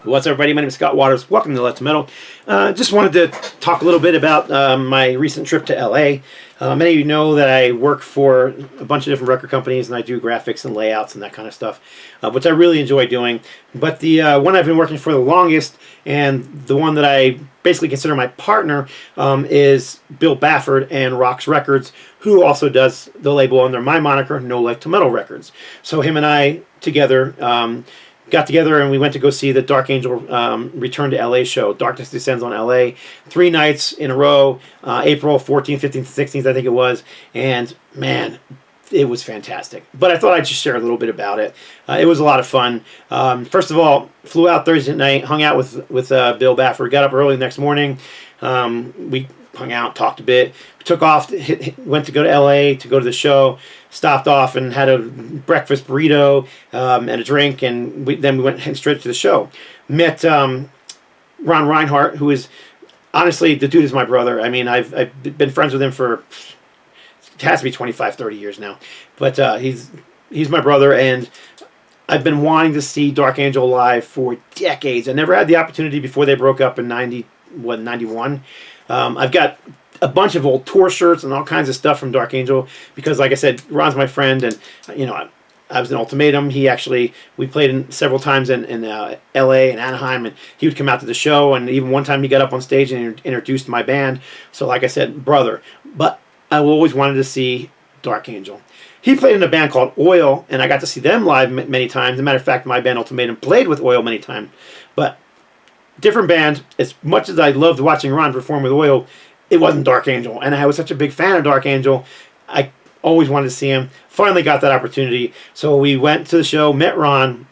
What's up, everybody? My name is Scott Waters. Welcome to Let's Metal. Just wanted to talk a little bit about my recent trip to LA. Many of you know that I work for a bunch of different record companies and I do graphics and layouts and that kind of stuff, which I really enjoy doing. But the one I've been working for the longest and the one that I basically consider my partner is Bill Bafford and Rocks Records, who also does the label under my moniker, NoLifeTilMetal Records. So him and I together got together and we went to go see the Dark Angel Return to LA show. Darkness Descends on LA. 3 nights in a row, April 14th, 15th, 16th, I think it was. And man, it was fantastic. But I thought I'd just share a little bit about it. It was a lot of fun. First of all, flew out Thursday night, hung out with Bill Bafford, got up early the next morning. We hung out, talked a bit, took off, went to go to LA to go to the show, stopped off and had a breakfast burrito and a drink, and then we went straight to the show. Met Ron Reinhardt, who is, honestly, the dude is my brother. I mean, I've been friends with him for, it has to be 25, 30 years now. But he's my brother, and I've been wanting to see Dark Angel live for decades. I never had the opportunity before they broke up in 91. I've got a bunch of old tour shirts and all kinds of stuff from Dark Angel because, like I said, Ron's my friend, and you know, I was in Ultimatum. We played several times in L.A. and Anaheim, and he would come out to the show, and even one time he got up on stage and introduced my band. So, like I said, brother. But I always wanted to see Dark Angel. He played in a band called Oil, and I got to see them live many times. As a matter of fact, my band Ultimatum played with Oil many times, but different band. As much as I loved watching Ron perform with Oil, it wasn't Dark Angel, and I was such a big fan of Dark Angel. I always wanted to see him. Finally got that opportunity, so we went to the show, met Ron.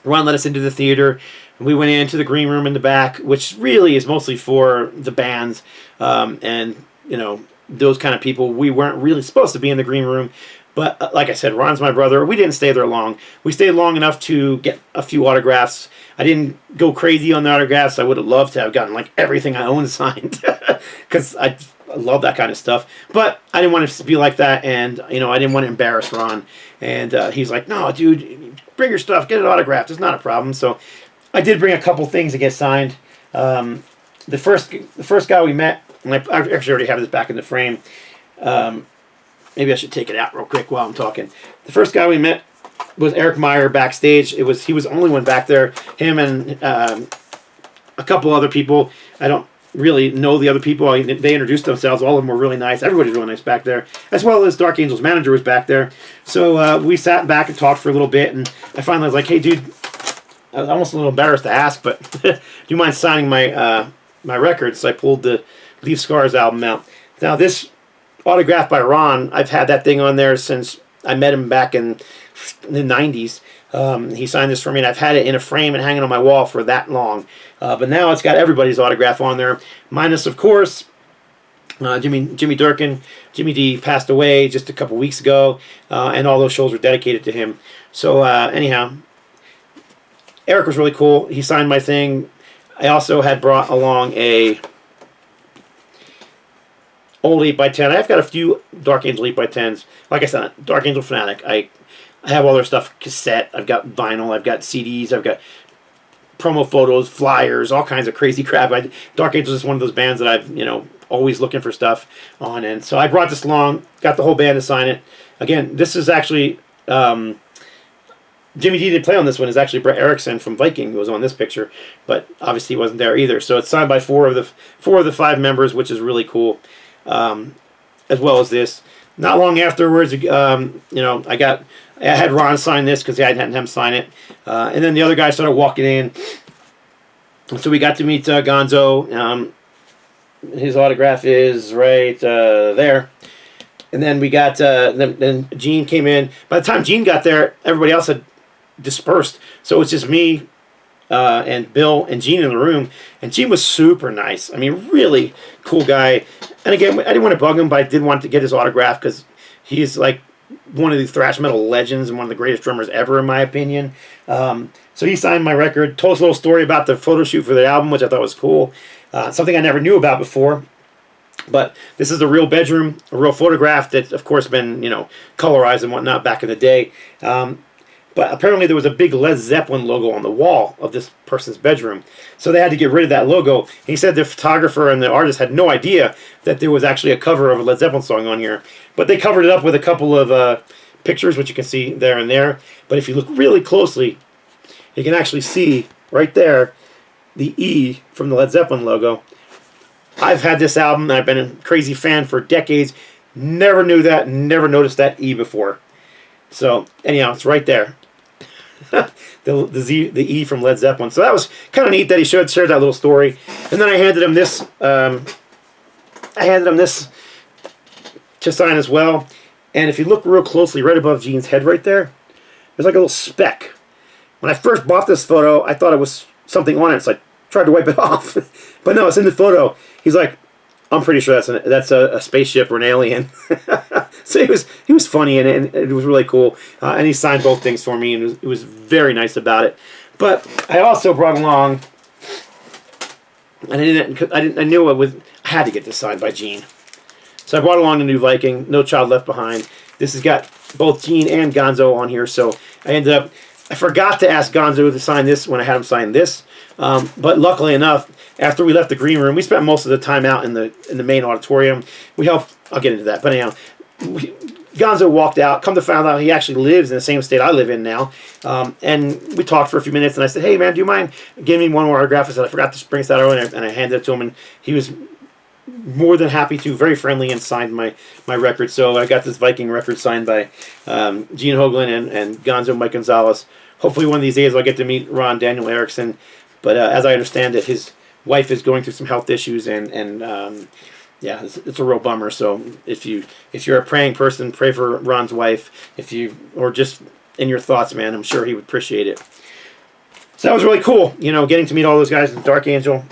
Ron let us into the theater, and we went into the green room in the back, which really is mostly for the bands and, you know, those kind of people. We weren't really supposed to be in the green room, but like I said, Ron's my brother. We didn't stay there long. We stayed long enough to get a few autographs. I didn't go crazy on the autographs. I would have loved to have gotten like everything I own signed because I love that kind of stuff. But I didn't want it to be like that, and you know, I didn't want to embarrass Ron. And he's like, "No, dude, bring your stuff, get it autographed. It's not a problem." So I did bring a couple things to get signed. The first guy we met, and I actually already have this back in the frame. Maybe I should take it out real quick while I'm talking. The first guy we met was Eric Meyer backstage. He was the only one back there. Him and a couple other people. I don't really know the other people. They introduced themselves. All of them were really nice. Everybody's really nice back there. As well as Dark Angel's manager was back there. So we sat back and talked for a little bit, and I finally was like, "Hey, dude," I was almost a little embarrassed to ask, but do you mind signing my my records? So I pulled the Leave Scars album out. Now this autographed by Ron, I've had that thing on there since I met him back in the 90s. He signed this for me, and I've had it in a frame and hanging on my wall for that long. But now it's got everybody's autograph on there, minus, of course, Jimmy Durkin. Jimmy D passed away just a couple weeks ago, and all those shows were dedicated to him. So anyhow, Eric was really cool. He signed my thing. I also had brought along a old 8x10. I've got a few Dark Angel 8x10s. Like I said, Dark Angel fanatic. I have all their stuff cassette. I've got vinyl. I've got CDs. I've got promo photos, flyers, all kinds of crazy crap. Dark Angel is one of those bands that I've, you know, always looking for stuff on. And so I brought this along, got the whole band to sign it. Again, this is actually Jimmy D didn't play on this one. It's actually Brett Erickson from Viking who was on this picture, but obviously he wasn't there either. So it's signed by four of the 5 members, which is really cool. As well as this. Not long afterwards, you know, I had Ron sign this because I hadn't had him sign it, and then the other guy started walking in, and so we got to meet Gonzo. His autograph is right there, and then we got then Gene came in. By the time Gene got there, everybody else had dispersed, so it's just me and Bill and Gene in the room, and Gene was super nice. I mean, really cool guy. And again, I didn't want to bug him, but I did want to get his autograph because he's like one of the thrash metal legends and one of the greatest drummers ever, in my opinion. So he signed my record, told us a little story about the photo shoot for the album, which I thought was cool. Something I never knew about before. But this is a real bedroom, a real photograph that's, of course, been, you know, colorized and whatnot back in the day. but apparently there was a big Led Zeppelin logo on the wall of this person's bedroom. So they had to get rid of that logo. And he said the photographer and the artist had no idea that there was actually a cover of a Led Zeppelin song on here. But they covered it up with a couple of pictures, which you can see there and there. But if you look really closely, you can actually see right there the E from the Led Zeppelin logo. I've had this album, and I've been a crazy fan for decades. Never knew that, never noticed that E before. So, anyhow, it's right there. the E from Led Zeppelin. So that was kind of neat that he shared that little story. And then I handed him this. To sign as well. And if you look real closely, right above Gene's head, right there, there's like a little speck. When I first bought this photo, I thought it was something on it, so I tried to wipe it off. But no, it's in the photo. He's like, I'm pretty sure that's a spaceship or an alien. So he was funny, and it was really cool. And he signed both things for me, and it was very nice about it. But I also brought along, and I knew I had to get this signed by Gene. So I brought along the new Viking, No Child Left Behind. This has got both Gene and Gonzo on here, so I forgot to ask Gonzo to sign this when I had him sign this. But luckily enough, after we left the green room, we spent most of the time out in the main auditorium. I'll get into that. But anyhow, Gonzo walked out. Come to find out, he actually lives in the same state I live in now. And we talked for a few minutes, and I said, hey, man, do you mind giving me one more autograph? I said, I forgot to bring that over, and I handed it to him, and he was more than happy to, very friendly, and signed my record. So I got this Viking record signed by Gene Hoglan and Gonzo Mike Gonzalez. Hopefully one of these days I'll get to meet Ron Daniel Erickson. But as I understand it, his wife is going through some health issues, and yeah, it's a real bummer. So if you're a praying person, pray for Ron's wife. Or just in your thoughts, man, I'm sure he would appreciate it. So that was really cool, getting to meet all those guys in Dark Angel.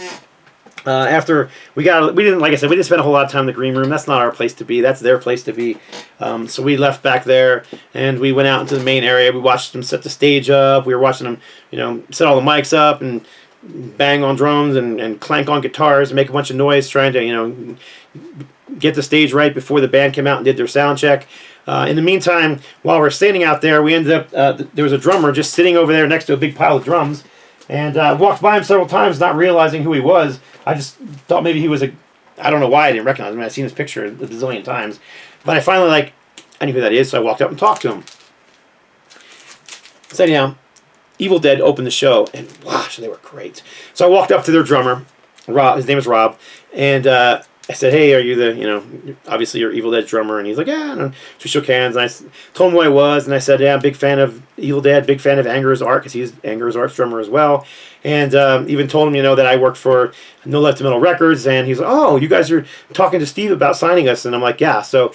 After we didn't spend a whole lot of time in the green room. That's not our place to be. That's their place to be. So we left back there, and we went out into the main area. We watched them set the stage up. We were watching them, set all the mics up and bang on drums and clank on guitars and make a bunch of noise, trying to, get the stage right before the band came out and did their sound check. In the meantime, while we're standing out there, we ended up, there was a drummer just sitting over there next to a big pile of drums, and walked by him several times, not realizing who he was. I just thought maybe he was I don't know why I didn't recognize him. I've seen his picture a zillion times. But I finally, I knew who that is, so I walked up and talked to him. So anyhow, EvilDead opened the show, and gosh, they were great. So I walked up to their drummer, Rob. His name is Rob, and I said, hey, are you obviously you're EvilDead's drummer? And he's like, yeah. And so we shook hands, and I told him who I was, and I said, yeah, I'm a big fan of EvilDead, big fan of Anger As Art, because he's Anger As Art's drummer as well. And even told him, that I work for NoLifeTilMetal Records, and he's like, oh, you guys are talking to Steve about signing us. And I'm like, yeah. So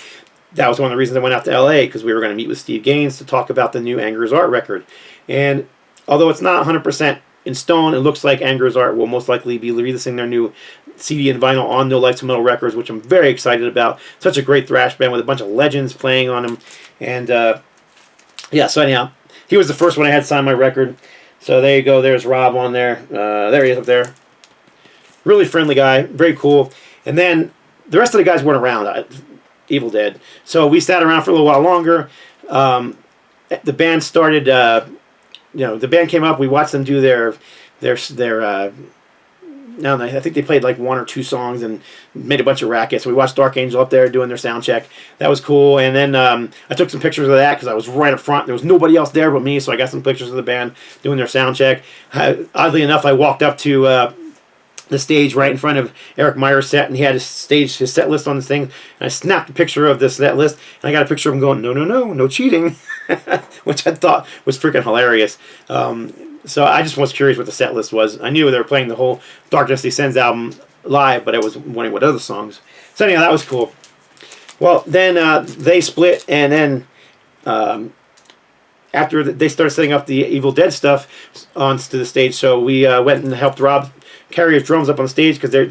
that was one of the reasons I went out to L.A., because we were going to meet with Steve Gaines to talk about the new Anger As Art record. And although it's not 100% in stone, it looks like Anger As Art will most likely be releasing their new CD and vinyl on NoLifeTilMetal Records, which I'm very excited about. Such a great thrash band with a bunch of legends playing on them. And yeah, so anyhow, he was the first one I had signed my record. So there you go. There's Rob on there. There he is up there. Really friendly guy. Very cool. And then the rest of the guys weren't around. EvilDead. So we sat around for a little while longer. The band started. The band came up. We watched them do their. I think they played like one or two songs and made a bunch of rackets. We watched Dark Angel up there doing their sound check. That was cool. And then I took some pictures of that because I was right up front. There was nobody else there but me, so I got some pictures of the band doing their sound check. Oddly enough, I walked up to the stage right in front of Eric Meyer's set, and he had his set list on this thing. And I snapped a picture of this set list, and I got a picture of him going, no cheating, which I thought was freaking hilarious. So I just was curious what the set list was. I knew they were playing the whole Darkness Descends album live, but I was wondering what other songs. So anyhow, that was cool. Well, then they split, and then after they started setting up the EvilDead stuff onto the stage, so we went and helped Rob carry his drums up on stage because there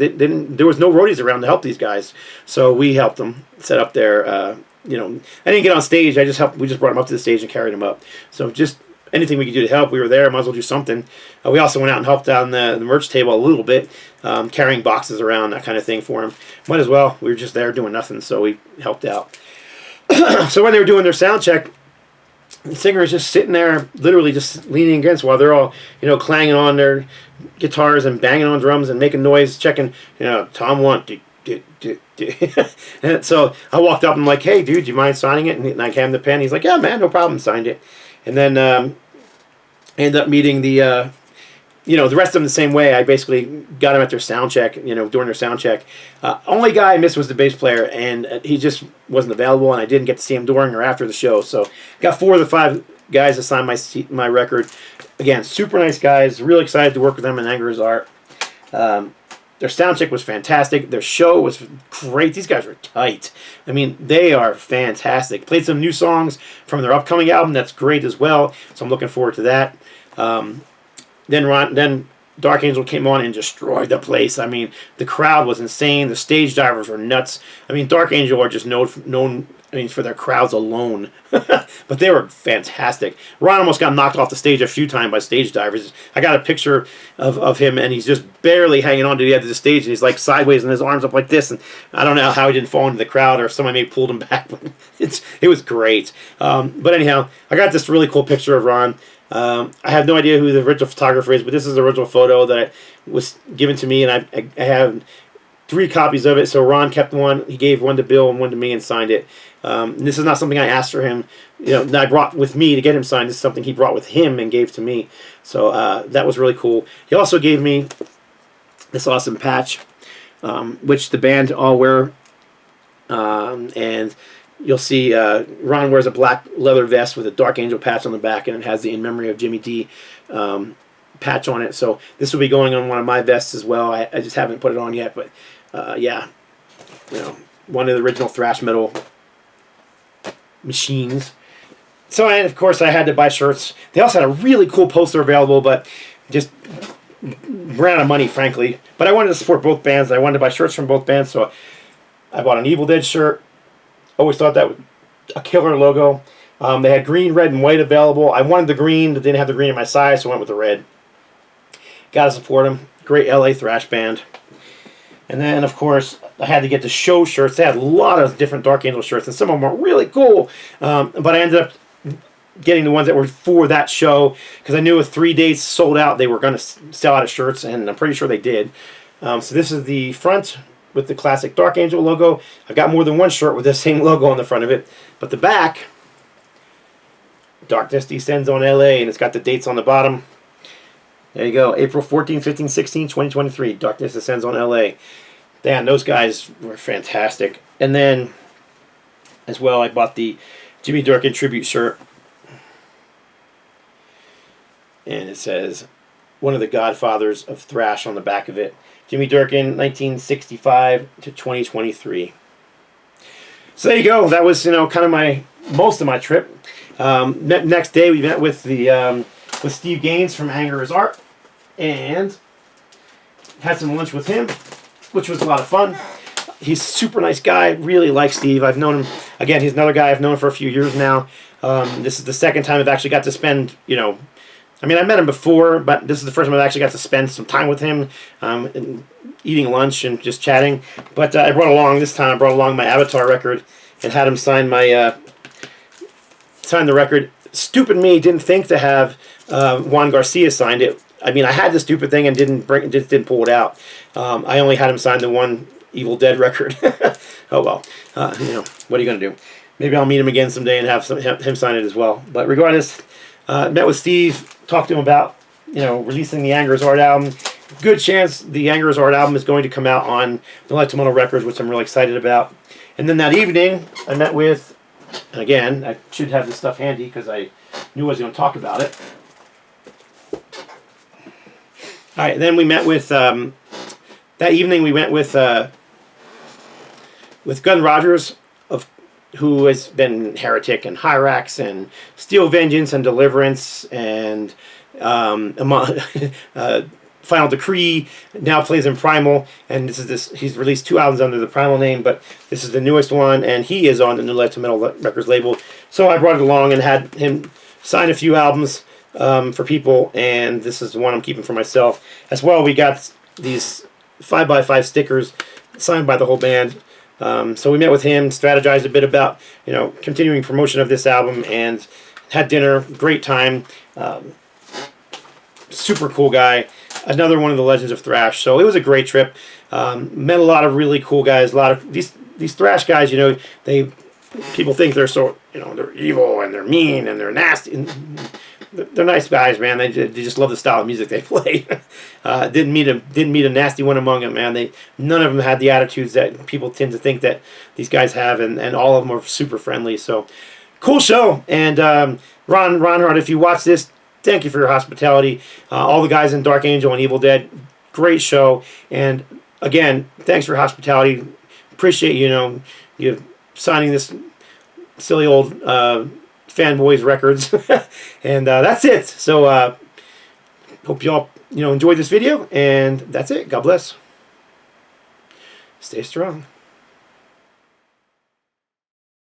was no roadies around to help these guys. So we helped them set up their, I didn't get on stage. We just brought them up to the stage and carried them up. So just anything we could do to help, we were there. Might as well do something. We also went out and helped on the merch table a little bit, carrying boxes around, that kind of thing for them. Might as well. We were just there doing nothing, so we helped out. So when they were doing their sound check, The singer is just sitting there, literally just leaning against while they're all, clanging on their guitars and banging on drums and making noise, checking, Tom 1. And so I walked up and I'm like, hey, dude, do you mind signing it? And I gave him the pen. He's like, yeah, man, no problem. Signed it. And then ended up meeting the rest of them the same way. I basically got them at their sound check, during their sound check. Only guy I missed was the bass player, and he just wasn't available, and I didn't get to see him during or after the show. So got 4 of the 5 guys to sign my record. Again, super nice guys. Really excited to work with them in Anger As Art. Their sound check was fantastic. Their show was great. These guys were tight. I mean, they are fantastic. Played some new songs from their upcoming album. That's great as well. So I'm looking forward to that. Then Dark Angel came on and destroyed the place. I mean, the crowd was insane. The stage divers were nuts. I mean, Dark Angel are just known for their crowds alone. But they were fantastic. Ron almost got knocked off the stage a few times by stage divers. I got a picture of him, and he's just barely hanging on to the edge of the stage, and he's like sideways and his arms up like this. And I don't know how he didn't fall into the crowd, or if somebody maybe pulled him back. But it was great. But anyhow, I got this really cool picture of Ron. I have no idea who the original photographer is, but this is the original photo that was given to me, and I have 3 copies of it. So Ron kept one. He gave one to Bill and one to me and signed it. This is not something I asked for him, that I brought with me to get him signed. This is something he brought with him and gave to me. So that was really cool. He also gave me this awesome patch, which the band all wear, and you'll see Ron wears a black leather vest with a Dark Angel patch on the back, and it has the In Memory of Jimmy D patch on it. So this will be going on one of my vests as well. I just haven't put it on yet, but yeah, one of the original thrash metal machines. So, and of course, I had to buy shirts. They also had a really cool poster available, but just ran out of money, frankly. But I wanted to support both bands. I wanted to buy shirts from both bands, so I bought an EvilDead shirt. Always thought that was a killer logo. They had green, red, and white available. I wanted the green, but didn't have the green in my size, so I went with the red. Gotta support them. Great LA thrash band. And then, of course, I had to get the show shirts. They had a lot of different Dark Angel shirts, and some of them were really cool. But I ended up getting the ones that were for that show, because I knew with 3 days sold out, they were going to sell out of shirts, and I'm pretty sure they did. So this is the front with the classic Dark Angel logo. I've got more than one shirt with the same logo on the front of it. But the back, Darkness Descends on LA, and it's got the dates on the bottom. There you go, April 14, 15, 16, 2023. Darkness Descends on LA. Damn, those guys were fantastic. And then, as well, I bought the Jimmy Durkin tribute shirt. And it says, one of the godfathers of thrash on the back of it. Jimmy Durkin, 1965 to 2023. So there you go. That was, kind of most of my trip. Next day, we met with with Steve Gaines from Anger As Art, and had some lunch with him, which was a lot of fun. He's a super nice guy. Really like Steve. I've known him. Again, he's another guy I've known for a few years now. This is the second time I've actually got to spend, I met him before, but this is the first time I've actually got to spend some time with him, and eating lunch and just chatting. But I brought along my Avatar record and had him sign sign the record. Stupid me didn't think to have Juan Garcia signed it. I had the stupid thing and didn't pull it out. I only had him sign the one Evil Dead record. Oh well, what are you gonna do? Maybe I'll meet him again someday and have him sign it as well. But regardless, met with Steve, talked to him about releasing the Anger As Art album. Good chance the Anger As Art album is going to come out on NoLifeTilMetal Records, which I'm really excited about. And then that evening, I met with, and again, I should have this stuff handy because I knew I was going to talk about it. All right, then we met with, that evening we went with Gun Rogers, who has been Heretic and Hyrax and Steel Vengeance and Deliverance and Final Decree, now plays in Primal, and he's released 2 albums under the Primal name, but this is the newest one, and he is on the NoLifeTilMetal Records label. So I brought it along and had him sign a few albums for people, and this is the one I'm keeping for myself. As well, we got these 5x5 stickers signed by the whole band. So we met with him, strategized a bit about continuing promotion of this album, and had dinner, great time. Super cool guy. Another one of the legends of thrash. So it was a great trip. Met a lot of really cool guys. A lot of these thrash guys. You know, people think they're so, you know, they're evil and they're mean and they're nasty. And they're nice guys, man. They just love the style of music they play. Didn't meet a nasty one among them, man. None of them had the attitudes that people tend to think that these guys have, and all of them are super friendly. So cool show. And Ron Reinhardt, if you watch this, thank you for your hospitality. All the guys in Dark Angel and EvilDead, great show. And again, thanks for your hospitality. Appreciate you signing this silly old Fanboys Records. And that's it. So hope you all enjoyed this video. And that's it. God bless. Stay strong.